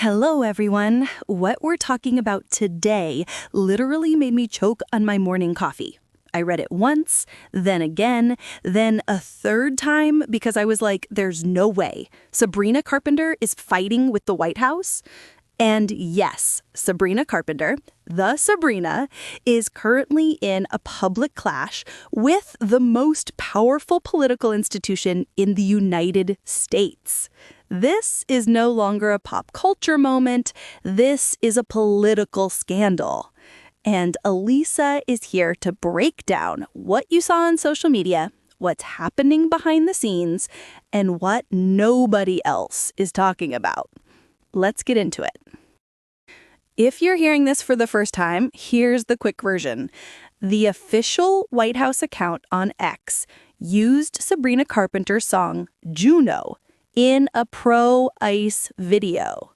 Hello, everyone. What we're talking about today literally made me choke on my morning coffee. I read it once, then again, then a third time because I was like, there's no way. Sabrina Carpenter is fighting with the White House. And yes, Sabrina Carpenter, the Sabrina, is currently in a public clash with the most powerful political institution in the United States. This is no longer a pop culture moment. This is a political scandal. And Elisa is here to break down what you saw on social media, what's happening behind the scenes, and what nobody else is talking about. Let's get into it. If you're hearing this for the first time, here's the quick version. The official White House account on X used Sabrina Carpenter's song, Juno, in a pro-ICE video.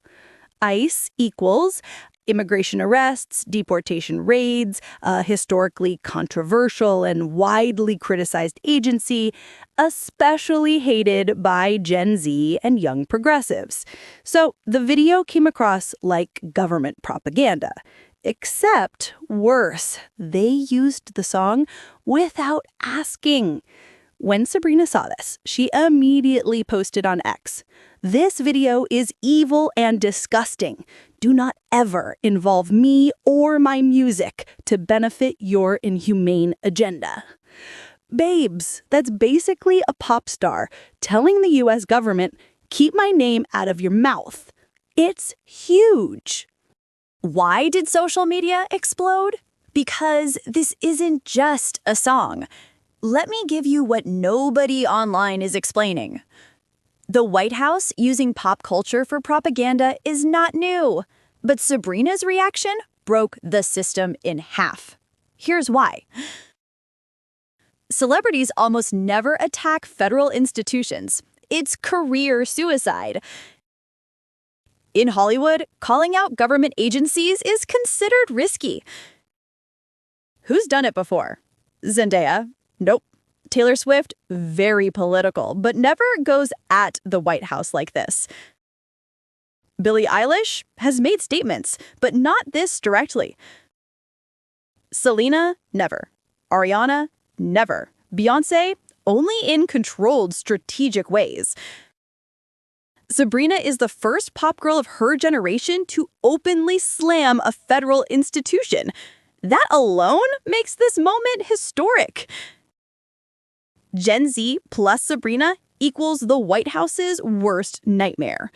ICE equals immigration arrests, deportation raids, a historically controversial and widely criticized agency, especially hated by Gen Z and young progressives. So the video came across like government propaganda. Except worse, they used the song without asking. When Sabrina saw this, she immediately posted on X, "This video is evil and disgusting. Do not ever involve me or my music to benefit your inhumane agenda." Babes, that's basically a pop star telling the US government, keep my name out of your mouth. It's huge. Why did social media explode? Because this isn't just a song. Let me give you what nobody online is explaining. The White House using pop culture for propaganda is not new, but Sabrina's reaction broke the system in half. Here's why. Celebrities almost never attack federal institutions. It's career suicide. In Hollywood, calling out government agencies is considered risky. Who's done it before? Zendaya? Nope. Taylor Swift? Very political, but never goes at the White House like this. Billie Eilish has made statements, but not this directly. Selena? Never. Ariana? Never. Beyoncé? Only in controlled, strategic ways. Sabrina is the first pop girl of her generation to openly slam a federal institution. That alone makes this moment historic. Gen Z plus Sabrina equals the White House's worst nightmare.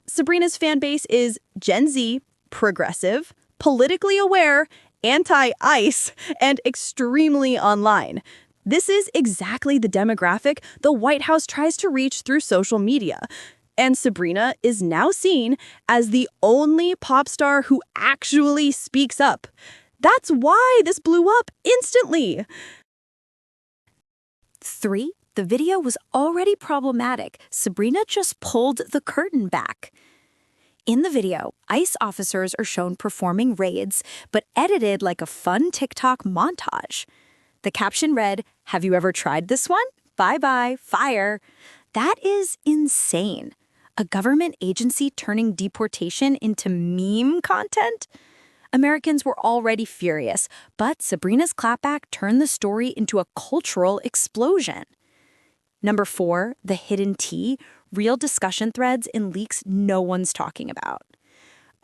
Sabrina's fan base is Gen Z, progressive, politically aware, anti-ICE, and extremely online. This is exactly the demographic the White House tries to reach through social media. And Sabrina is now seen as the only pop star who actually speaks up. That's why this blew up instantly. 3. The video was already problematic. Sabrina just pulled the curtain back. In the video, ICE officers are shown performing raids, but edited like a fun TikTok montage. The caption read, "Have you ever tried this one? Bye-bye, fire." That is insane. A government agency turning deportation into meme content? Americans were already furious, but Sabrina's clapback turned the story into a cultural explosion. Number 4, the hidden tea, real discussion threads and leaks no one's talking about.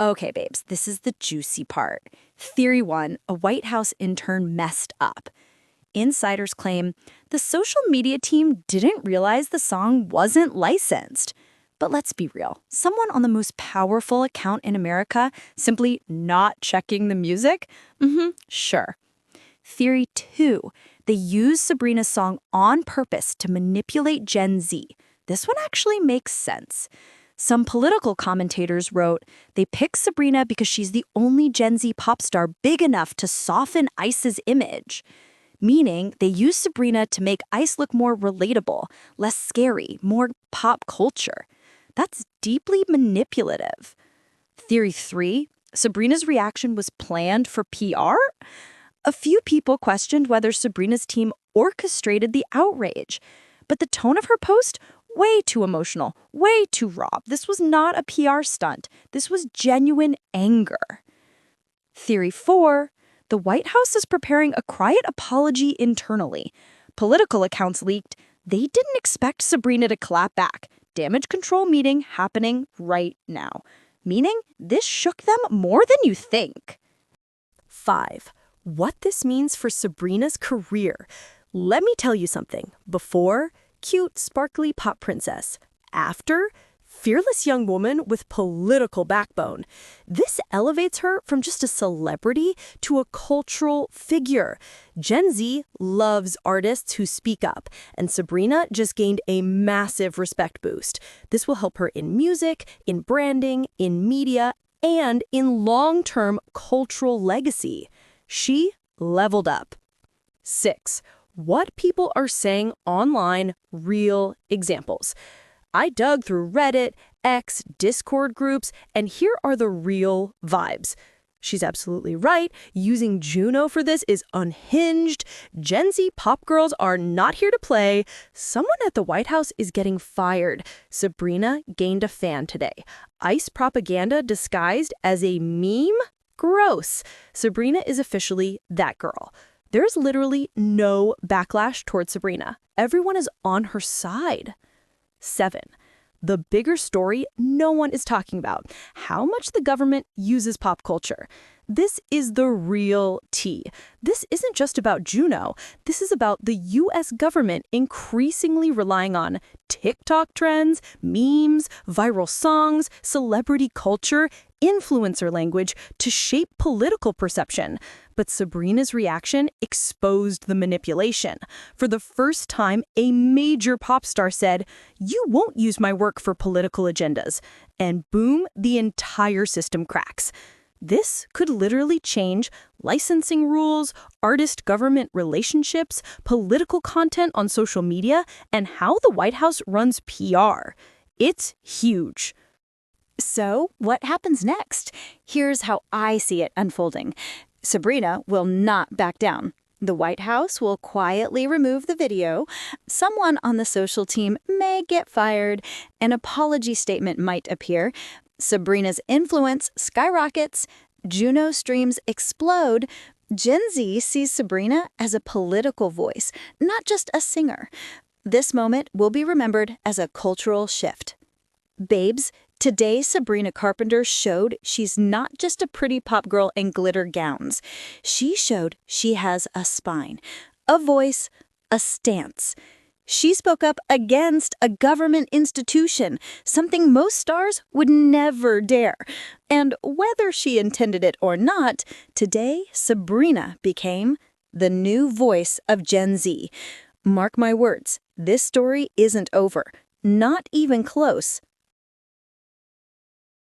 Okay, babes, this is the juicy part. Theory 1, a White House intern messed up. Insiders claim the social media team didn't realize the song wasn't licensed. But let's be real, someone on the most powerful account in America simply not checking the music? Sure. Theory 2, they used Sabrina's song on purpose to manipulate Gen Z. This one actually makes sense. Some political commentators wrote, they picked Sabrina because she's the only Gen Z pop star big enough to soften ICE's image. Meaning, they used Sabrina to make ICE look more relatable, less scary, more pop culture. That's deeply manipulative. Theory 3, Sabrina's reaction was planned for PR? A few people questioned whether Sabrina's team orchestrated the outrage, but the tone of her post way too emotional, way too raw. This was not a PR stunt. This was genuine anger. Theory 4, the White House is preparing a quiet apology internally. Political accounts leaked. They didn't expect Sabrina to clap back. Damage control meeting happening right now. Meaning, this shook them more than you think. 5. What this means for Sabrina's career. Let me tell you something. Before, cute, sparkly pop princess. After, fearless young woman with political backbone. This elevates her from just a celebrity to a cultural figure. Gen Z loves artists who speak up, and Sabrina just gained a massive respect boost. This will help her in music, in branding, in media, and in long-term cultural legacy. She leveled up. 6. What people are saying online, real examples. I dug through Reddit, X, Discord groups, and here are the real vibes. She's absolutely right. Using Juno for this is unhinged. Gen Z pop girls are not here to play. Someone at the White House is getting fired. Sabrina gained a fan today. ICE propaganda disguised as a meme? Gross. Sabrina is officially that girl. There's literally no backlash towards Sabrina. Everyone is on her side. 7. The bigger story no one is talking about. How much the government uses pop culture. This is the real tea. This isn't just about Juno. This is about the U.S. government increasingly relying on TikTok trends, memes, viral songs, celebrity culture, influencer language to shape political perception. But Sabrina's reaction exposed the manipulation. For the first time, a major pop star said, "You won't use my work for political agendas." And boom, the entire system cracks. This could literally change licensing rules, artist-government relationships, political content on social media, and how the White House runs PR. It's huge. So, what happens next? Here's how I see it unfolding. Sabrina will not back down. The White House will quietly remove the video. Someone on the social team may get fired. An apology statement might appear. Sabrina's influence skyrockets. Juno streams explode. Gen Z sees Sabrina as a political voice, not just a singer. This moment will be remembered as a cultural shift. Babes, today Sabrina Carpenter showed she's not just a pretty pop girl in glitter gowns. She showed she has a spine, a voice, a stance. She spoke up against a government institution, something most stars would never dare. And whether she intended it or not, today Sabrina became the new voice of Gen Z. Mark my words, this story isn't over. Not even close.